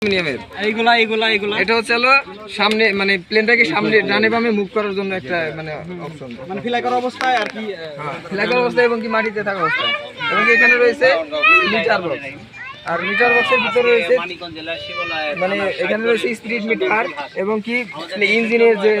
এটা হচ্ছে হলো সামনে মানে প্লেনটাকে সামনে ডানে বামে মুভ করার জন্য একটা মানে অপশন, মানে ফ্লাই করা অবস্থায় আর কি, ফ্লাই করা অবস্থায় এবং কি মাটিতে থাকা অবস্থায়। এবং এখানে রয়েছে মিটার বক্স, আর মিটার বক্সের ভিতরে রয়েছে মানে এখানে রয়েছে স্পিড মিটার এবং কি ইঞ্জিনের যে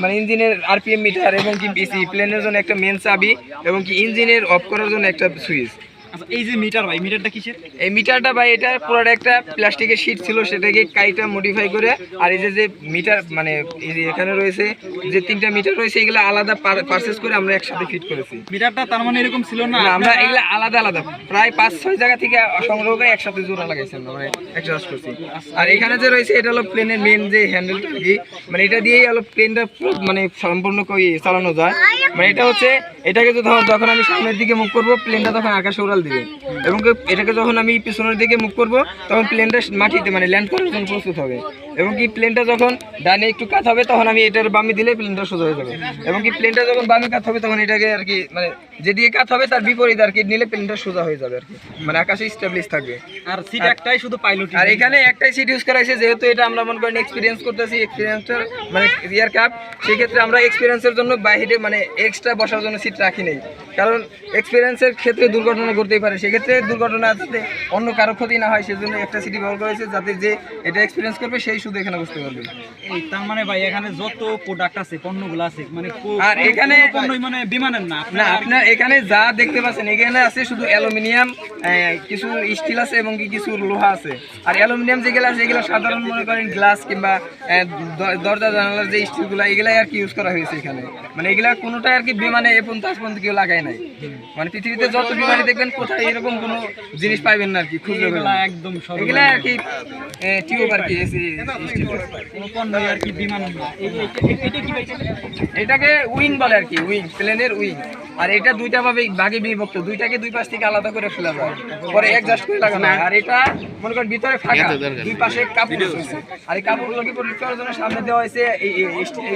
মানে ইঞ্জিনের আরপিএম মিটার এবং কি বিসি প্লেনের জন্য একটা মেন চাবি এবং কি ইঞ্জিনের অফ করার জন্য একটা সুইচ। আচ্ছা, এই যে মিটার ভাই, মিটারটা কিসের? এই মিটারটা ভাই এটা পুরোটা একটা প্লাস্টিকের শীট ছিল, সেটাকে কাইটা মডিফাই করে, আর এই যে মিটার মানে এখানে রয়েছে যে 3টা মিটার রয়েছে এগুলো আলাদা পারচেজ করে আমরা একসাথে ফিট করেছি। মিটারটা তার মানে এরকম ছিল না, আমরা এগুলো আলাদা আলাদা প্রায় 5-6 জায়গা থেকে সংগ্রহ করে একসাথে জোড়া লাগাইছি আমরা, মানে অ্যাডজাস্ট করছি। আর এখানে যে রয়েছে এটা হলো প্লেনের মেন যে হ্যান্ডেলটা আর কি, মানে এটা দিয়েই হলো প্লেনটা মানে সম্পূর্ণ চালানো যায়। মানে এটা হচ্ছে এটাকে যখন আমি সামনের দিকে মুভ করবো প্লেনটা তখন আকাশে উড়াল দিবে, এবং এটাকে যখন আমি পিছনের দিকে মুভ করব তখন প্লেনটা মাটিতে মানে ল্যান্ড করার জন্য প্রস্তুত হবে। এবং কি প্লেনটা যখন ডানে একটু কাত হবে তখন আমি এটার বামে দিলে প্লেনটা সোজা হয়ে যাবে। এবং কি প্লেনটা যখন বামে কাত হবে তখন এটাকে আর কি মানে যেদিকে কাত হবে তার বিপরীত আর কি নিলে প্লেনটা সোজা হয়ে যাবে আর কি, মানে আকাশে স্টেবলিশ থাকবে। আর সিট একটাই শুধু পাইলট, আর এখানে একটাই সিট ইউজ করা হয়েছে, যেহেতু এটা আমরা মনে করেন এক্সপিরিয়েন্স করতেছি, এক্সপিরিয়েন্সটার মানে রিয়ার কাপ, সেক্ষেত্রে আমরা এক্সপিরিয়েন্সের জন্য বাইরে মানে এক্সট্রা বসার জন্য সিট রাখি নেই, কারণ এক্সপিরিয়েন্সের ক্ষেত্রে দুর্ঘটনা ঘটতেই পারে, সেক্ষেত্রে দুর্ঘটনা যাতে অন্য কারো ক্ষতি না হয় সেজন্য একটা সিটি ব্যবহার করা হয়েছে, যাতে যে এটা এক্সপিরিয়েন্স করবে সেই শুধু এখানে বসতে পারবে। এই তার মানে ভাই এখানে যত প্রোডাক্ট আছে পণ্যগুলো আছে মানে আর এখানে পণ্যই মানে বিমানের না না, আপনার এখানে যা দেখতে পাচ্ছেন এখানে আছে শুধু অ্যালুমিনিয়াম, কিছু স্টিল আছে এবং কিছু লোহা আছে। আর অ্যালুমিনিয়াম যেগুলো আছে এগুলো সাধারণ মনে করেন গ্লাস কিংবা দরজা জানালার যে স্টিলগুলো এগুলাই আর কি ইউজ করা হয়েছে এখানে, মানে এগুলা কোনোটাই আর কি বিমানে এ পর্যন্ত আজ পর্যন্ত কেউ লাগায় নাই। মানে পৃথিবীতে যত বিমানে দেখবেন কোথায় এরকম কোনো জিনিস পাইবেন না আর কি, খুঁজলে একদম এগুলা আর কি টিউব আর কি কোনো পণ্যই আর কি বিমান না। এটাকে উইং বলে আর কি, উইং প্লেনের উইং। আর এটা দুইটা ভাগে বিভক্ত, দুইটাকে দুই পাশ থেকে আলাদা করে ফেলা যায়, পরে অ্যাডজাস্ট করে লাগানো হয়। আর এটা মনে করেন ভিতরে ফাঁকা, দুই পাশে কাপড় রয়েছে, আর এই কাপড়গুলোকে পরিষ্কার করার জন্য সামনে দেওয়া হয়েছে এই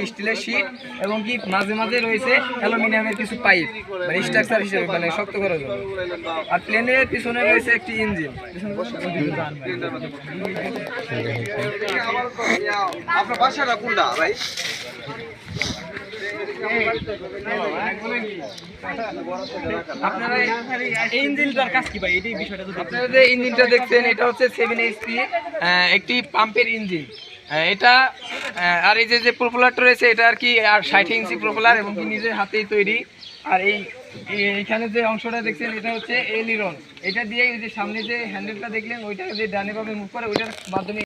স্টিলের শীট এবং কি মাঝে মাঝে রয়েছে অ্যালুমিনিয়ামের কিছু পাইপ, মানে স্ট্রাকচার হিসেবে মানে শক্ত করার জন্য। আর প্লেনের পিছনে রয়েছে একটি ইঞ্জিন। আপনার বাসাটা কোনটা ভাই? আপনারা এই ইঞ্জিনটার কাজ কি ভাই, এই বিষয়টা যদি আপনারা যে ইঞ্জিনটা দেখছেন এটা হচ্ছে 7 HP একটি পাম্পের ইঞ্জিন। এটা আর এই যে প্রপেলারটা রয়েছে এটা আর কি আর 60 ইঞ্চি প্রপেলার এবং কি নিজের হাতেই তৈরি। আর এইখানে যে অংশটা দেখছেন এটা হচ্ছে এলিরন, এটা দিয়ে এই যে সামনে যে হ্যান্ডেলটা দেখলেন ওইটা যে ডানে বামে মুভ করে ওইটার মাধ্যমে